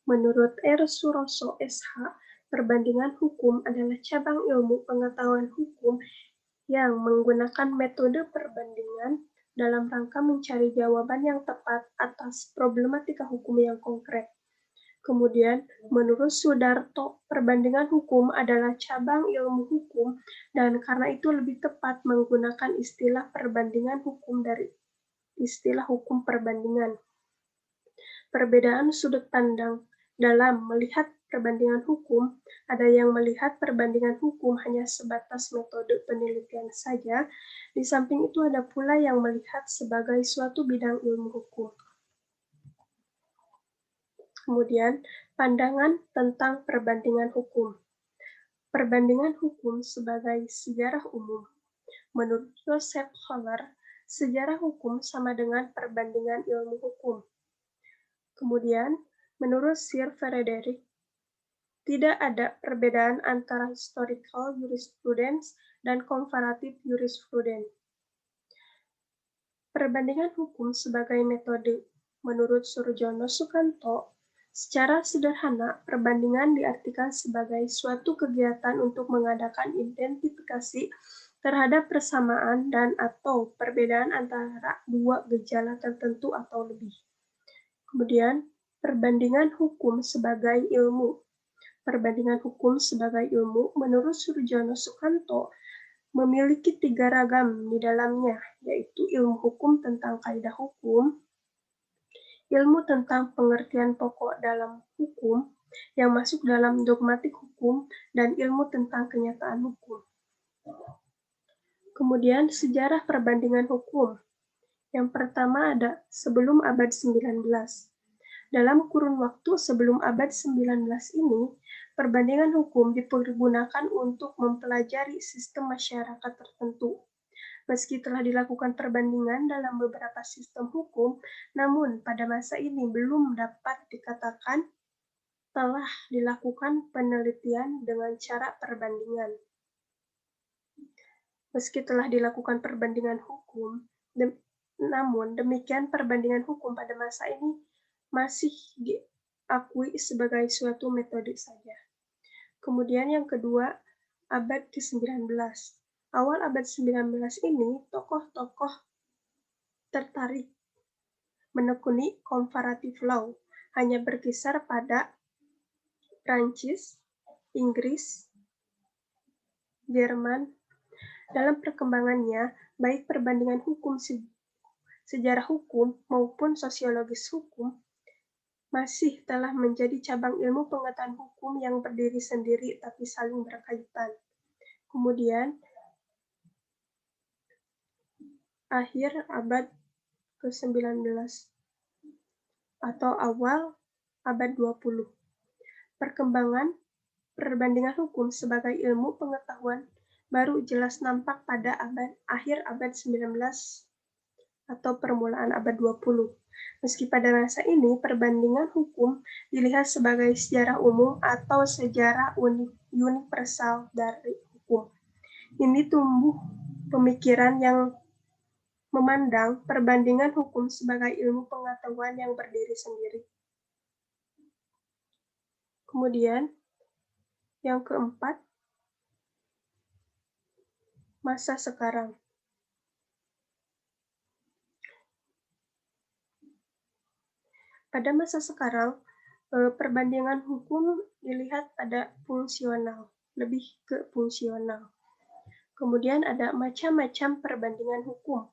Menurut R. Suroso, SH, perbandingan hukum adalah cabang ilmu pengetahuan hukum yang menggunakan metode perbandingan dalam rangka mencari jawaban yang tepat atas problematika hukum yang konkret. Kemudian, menurut Sudarto, perbandingan hukum adalah cabang ilmu hukum dan karena itu lebih tepat menggunakan istilah perbandingan hukum dari istilah hukum perbandingan. Perbedaan sudut pandang dalam melihat perbandingan hukum, ada yang melihat perbandingan hukum hanya sebatas metode penelitian saja, di samping itu ada pula yang melihat sebagai suatu bidang ilmu hukum. Kemudian, pandangan tentang perbandingan hukum. Perbandingan hukum sebagai sejarah umum. Menurut Joseph Holler, sejarah hukum sama dengan perbandingan ilmu hukum. Kemudian, menurut Sir Frederick, tidak ada perbedaan antara historical jurisprudence dan comparative jurisprudence. Perbandingan hukum sebagai metode. Menurut Surjono Sukanto, secara sederhana, perbandingan diartikan sebagai suatu kegiatan untuk mengadakan identifikasi terhadap persamaan dan atau perbedaan antara dua gejala tertentu atau lebih. Kemudian, perbandingan hukum sebagai ilmu. Perbandingan hukum sebagai ilmu, menurut Surjono Sukanto, memiliki 3 ragam di dalamnya, yaitu ilmu hukum tentang kaidah hukum, ilmu tentang pengertian pokok dalam hukum yang masuk dalam dogmatik hukum, dan ilmu tentang kenyataan hukum. Kemudian sejarah perbandingan hukum. Yang pertama ada sebelum abad 19. Dalam kurun waktu sebelum abad 19 ini, perbandingan hukum dipergunakan untuk mempelajari sistem masyarakat tertentu. Meski telah dilakukan perbandingan dalam beberapa sistem hukum, namun pada masa ini belum dapat dikatakan telah dilakukan penelitian dengan cara perbandingan. Meski telah dilakukan perbandingan hukum, namun demikian perbandingan hukum pada masa ini masih diakui sebagai suatu metode saja. Kemudian yang kedua, abad ke-19. Awal abad 19 ini, tokoh-tokoh tertarik menekuni comparative law, hanya berkisar pada Prancis, Inggris, Jerman. Dalam perkembangannya, baik perbandingan hukum sejarah hukum maupun sosiologis hukum masih telah menjadi cabang ilmu pengetahuan hukum yang berdiri sendiri tapi saling berkaitan. Kemudian, akhir abad ke-19 atau awal abad 20. Perkembangan perbandingan hukum sebagai ilmu pengetahuan baru jelas nampak pada akhir abad 19 atau permulaan abad 20. Meski pada masa ini perbandingan hukum dilihat sebagai sejarah umum atau sejarah universal dari hukum. Ini tumbuh pemikiran yang memandang perbandingan hukum sebagai ilmu pengetahuan yang berdiri sendiri. Kemudian, yang keempat, masa sekarang. Pada masa sekarang, perbandingan hukum dilihat ada fungsional, lebih ke fungsional. Kemudian ada macam-macam perbandingan hukum.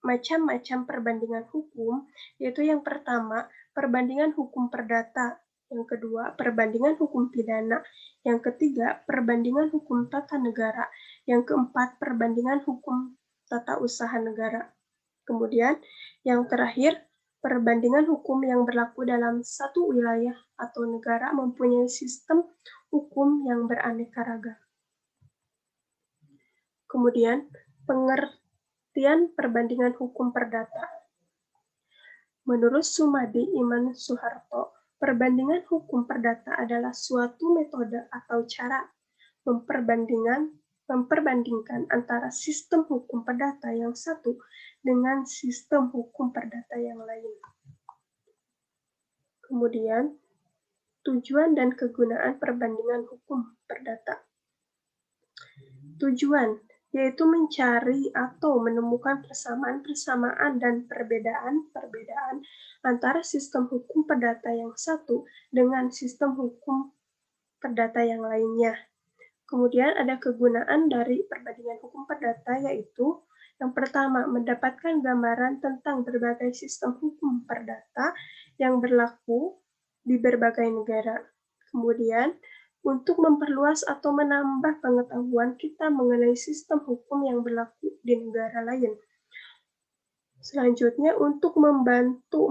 Macam-macam perbandingan hukum, yaitu yang pertama, perbandingan hukum perdata. Yang kedua, perbandingan hukum pidana. Yang ketiga, perbandingan hukum tata negara. Yang keempat, perbandingan hukum tata usaha negara. Kemudian, yang terakhir, perbandingan hukum yang berlaku dalam satu wilayah atau negara mempunyai sistem hukum yang beraneka ragam. Kemudian, pengertian perbandingan hukum perdata. Menurut Sumadi Iman Soeharto, perbandingan hukum perdata adalah suatu metode atau cara memperbandingkan antara sistem hukum perdata yang satu dengan sistem hukum perdata yang lain. Kemudian, tujuan dan kegunaan perbandingan hukum perdata. Tujuan yaitu mencari atau menemukan persamaan-persamaan dan perbedaan-perbedaan antara sistem hukum perdata yang satu dengan sistem hukum perdata yang lainnya. Kemudian ada kegunaan dari perbandingan hukum perdata, yaitu yang pertama, mendapatkan gambaran tentang berbagai sistem hukum perdata yang berlaku di berbagai negara. Kemudian, untuk memperluas atau menambah pengetahuan kita mengenai sistem hukum yang berlaku di negara lain. Selanjutnya, untuk membantu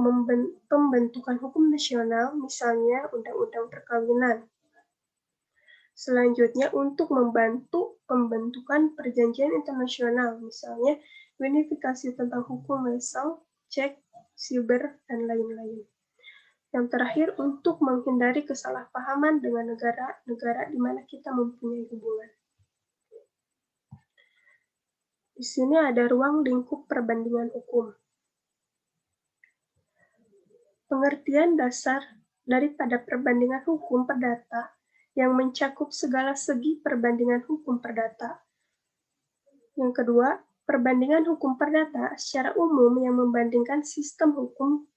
pembentukan hukum nasional, misalnya Undang-Undang Perkawinan. Selanjutnya, untuk membantu pembentukan perjanjian internasional, misalnya unifikasi tentang hukum wesel, cek, siber, dan lain-lain. Yang terakhir, untuk menghindari kesalahpahaman dengan negara-negara di mana kita mempunyai hubungan. Di sini ada ruang lingkup perbandingan hukum. Pengertian dasar daripada perbandingan hukum perdata yang mencakup segala segi perbandingan hukum perdata. Yang kedua, perbandingan hukum perdata secara umum yang membandingkan sistem hukum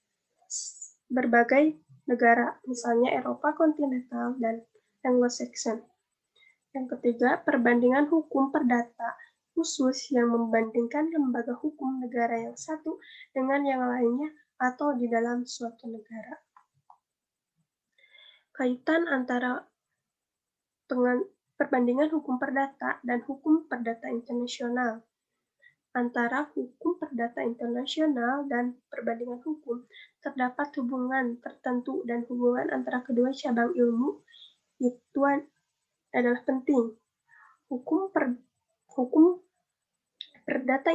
berbagai negara, misalnya Eropa kontinental dan Anglo-Saxon. Yang ketiga, perbandingan hukum perdata khusus yang membandingkan lembaga hukum negara yang satu dengan yang lainnya atau di dalam suatu negara. Kaitan antara perbandingan hukum perdata dan hukum perdata internasional. Antara hukum perdata internasional dan perbandingan hukum terdapat hubungan tertentu dan hubungan antara kedua cabang ilmu itu adalah penting. Hukum perdata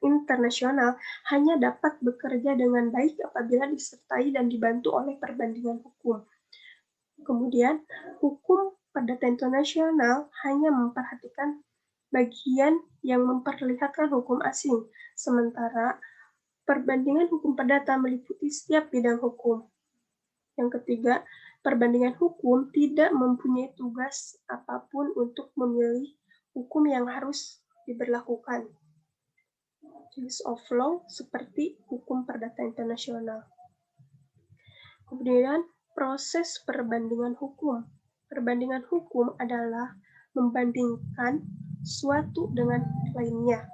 internasional hanya dapat bekerja dengan baik apabila disertai dan dibantu oleh perbandingan hukum. Kemudian, hukum perdata internasional hanya memperhatikan bagian yang memperlihatkan hukum asing, sementara perbandingan hukum perdata meliputi setiap bidang hukum. Yang ketiga, perbandingan hukum tidak mempunyai tugas apapun untuk memilih hukum yang harus diberlakukan. Use of law seperti hukum perdata internasional. Kemudian, proses perbandingan hukum. Perbandingan hukum adalah membandingkan suatu dengan lainnya.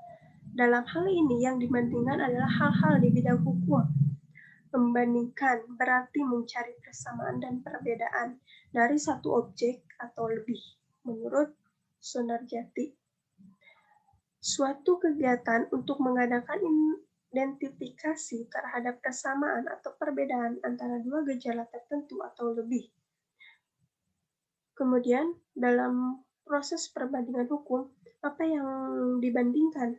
Dalam hal ini, yang dibandingkan adalah hal-hal di bidang hukum. Membandingkan berarti mencari persamaan dan perbedaan dari satu objek atau lebih, menurut Sunarjati. Suatu kegiatan untuk mengadakan identifikasi terhadap kesamaan atau perbedaan antara dua gejala tertentu atau lebih. Kemudian, dalam proses perbandingan hukum, apa yang dibandingkan?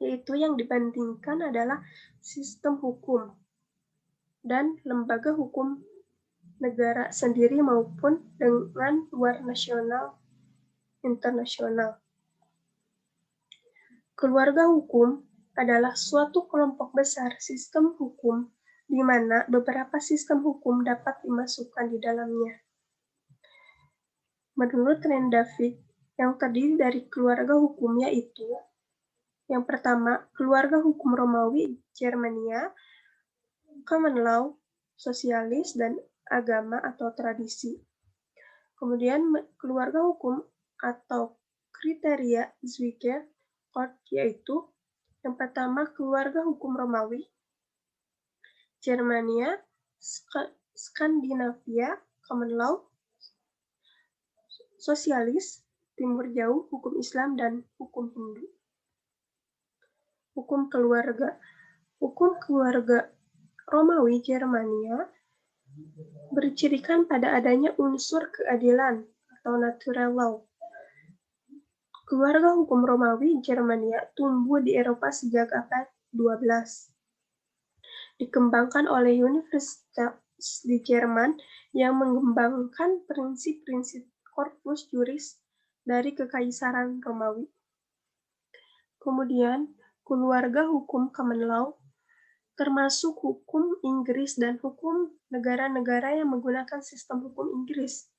Yaitu yang dibandingkan adalah sistem hukum dan lembaga hukum negara sendiri maupun dengan luar nasional, internasional. Keluarga hukum adalah suatu kelompok besar sistem hukum di mana beberapa sistem hukum dapat dimasukkan di dalamnya. Menurut Rendavid, yang terdiri dari keluarga hukum yaitu yang pertama, keluarga hukum Romawi, Germania, common law, sosialis, dan agama atau tradisi. Kemudian keluarga hukum atau kriteria Zwicker Code yaitu yang pertama, keluarga hukum Romawi, Germania, Skandinavia, common law, sosialis, timur jauh, hukum Islam, dan hukum Hindu. Hukum keluarga. Hukum keluarga Romawi Germania bercirikan pada adanya unsur keadilan atau natural law. Keluarga hukum Romawi Germania tumbuh di Eropa sejak abad 12. Dikembangkan oleh universitas di Jerman yang mengembangkan prinsip-prinsip corpus juris dari Kekaisaran Romawi. Kemudian, keluarga hukum common law termasuk hukum Inggris dan hukum negara-negara yang menggunakan sistem hukum Inggris.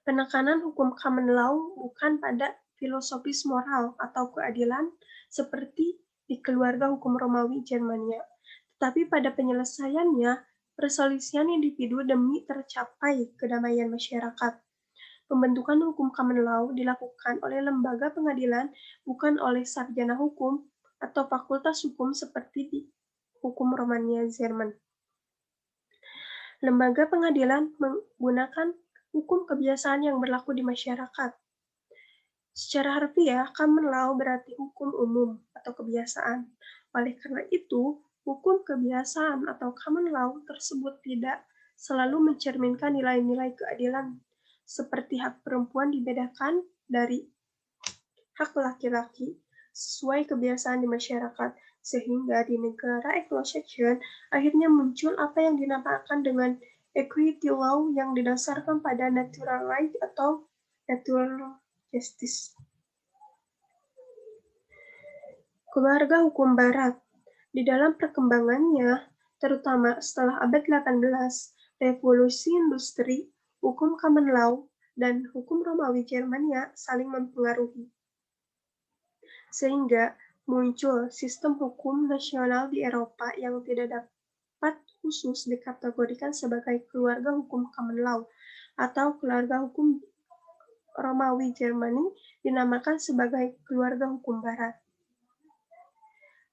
Penekanan hukum common law bukan pada filosofis moral atau keadilan seperti di keluarga hukum Romawi Jermania, tetapi pada penyelesaiannya perselisihan individu demi tercapai kedamaian masyarakat. Pembentukan hukum common law dilakukan oleh lembaga pengadilan, bukan oleh sarjana hukum atau fakultas hukum seperti di hukum Romania Jerman. Lembaga pengadilan menggunakan hukum kebiasaan yang berlaku di masyarakat. Secara harfiah, common law berarti hukum umum atau kebiasaan. Oleh karena itu, hukum kebiasaan atau common law tersebut tidak selalu mencerminkan nilai-nilai keadilan, seperti hak perempuan dibedakan dari hak laki-laki sesuai kebiasaan di masyarakat, sehingga di negara Anglo-Saxon akhirnya muncul apa yang dinamakan dengan equity law yang didasarkan pada natural right atau natural justice. Keluarga hukum Barat. Di dalam perkembangannya, terutama setelah abad 18, revolusi industri, hukum common law, dan hukum Romawi Jermania saling mempengaruhi. Sehingga muncul sistem hukum nasional di Eropa yang tidak dapat khusus dikategorikan sebagai keluarga hukum common law, atau keluarga hukum Romawi Jermani dinamakan sebagai keluarga hukum Barat.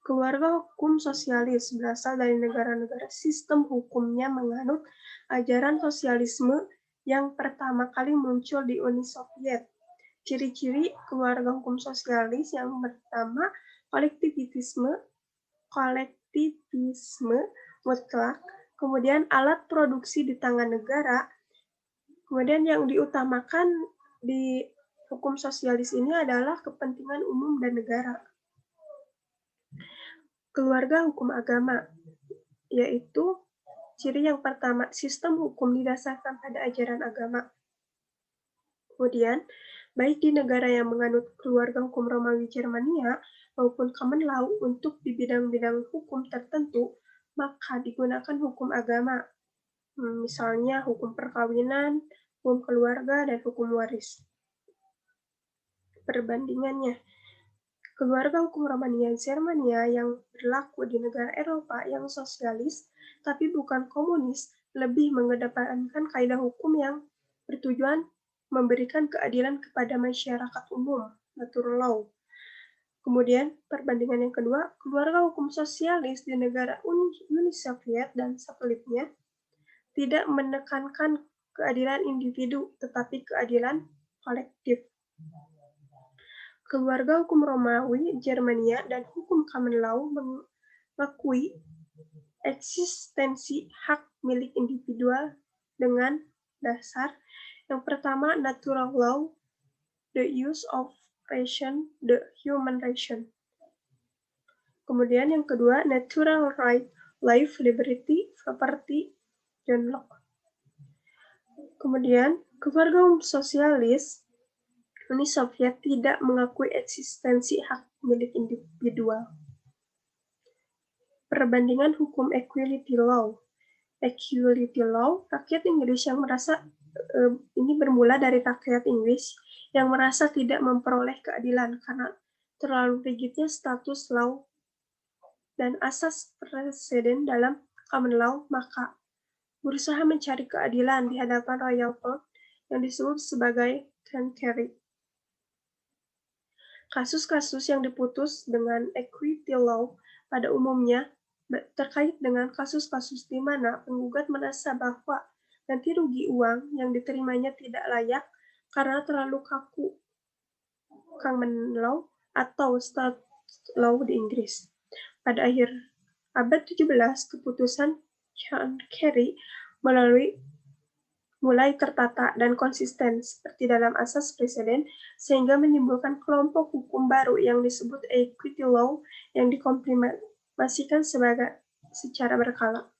Keluarga hukum sosialis berasal dari negara-negara sistem hukumnya menganut ajaran sosialisme yang pertama kali muncul di Uni Soviet. Ciri-ciri keluarga hukum sosialis yang pertama, kolektivisme mutlak, kemudian alat produksi di tangan negara, kemudian yang diutamakan di hukum sosialis ini adalah kepentingan umum dan negara. Keluarga hukum agama, yaitu ciri yang pertama, sistem hukum didasarkan pada ajaran agama. Kemudian, baik di negara yang menganut keluarga hukum Romawi Jermania maupun common law untuk di bidang-bidang hukum tertentu, maka digunakan hukum agama, misalnya hukum perkawinan, hukum keluarga, dan hukum waris. Perbandingannya, keluarga hukum Romania Jermania yang berlaku di negara Eropa yang sosialis tapi bukan komunis lebih mengedepankan kaidah hukum yang bertujuan memberikan keadilan kepada masyarakat umum, natural law. Kemudian, perbandingan yang kedua, keluarga hukum sosialis di negara Uni Soviet dan satelitnya tidak menekankan keadilan individu, tetapi keadilan kolektif. Keluarga hukum Romawi, Jermania, dan hukum common law mengakui eksistensi hak milik individual dengan dasar yang pertama, natural law, the use of reason, the human reason. Kemudian yang kedua, natural right, life, liberty, property, John Locke. Kemudian, keluarga hukum sosialis Uni Soviet tidak mengakui eksistensi hak milik individual. Perbandingan hukum equality law. Equality law, rakyat Inggris yang merasa ini bermula dari rakyat Inggris yang merasa tidak memperoleh keadilan karena terlalu rigidnya status law dan asas presiden dalam common law, maka berusaha mencari keadilan di hadapan Royal Court yang disebut sebagai Grand Carry. Kasus-kasus yang diputus dengan equity law pada umumnya terkait dengan kasus-kasus di mana penggugat merasa bahwa ganti rugi uang yang diterimanya tidak layak karena terlalu kaku common law atau state law di Inggris. Pada akhir abad 17, keputusan John Kerry mulai tertata dan konsisten seperti dalam asas presiden, sehingga menimbulkan kelompok hukum baru yang disebut equity law yang dikomprimasikan secara berkala.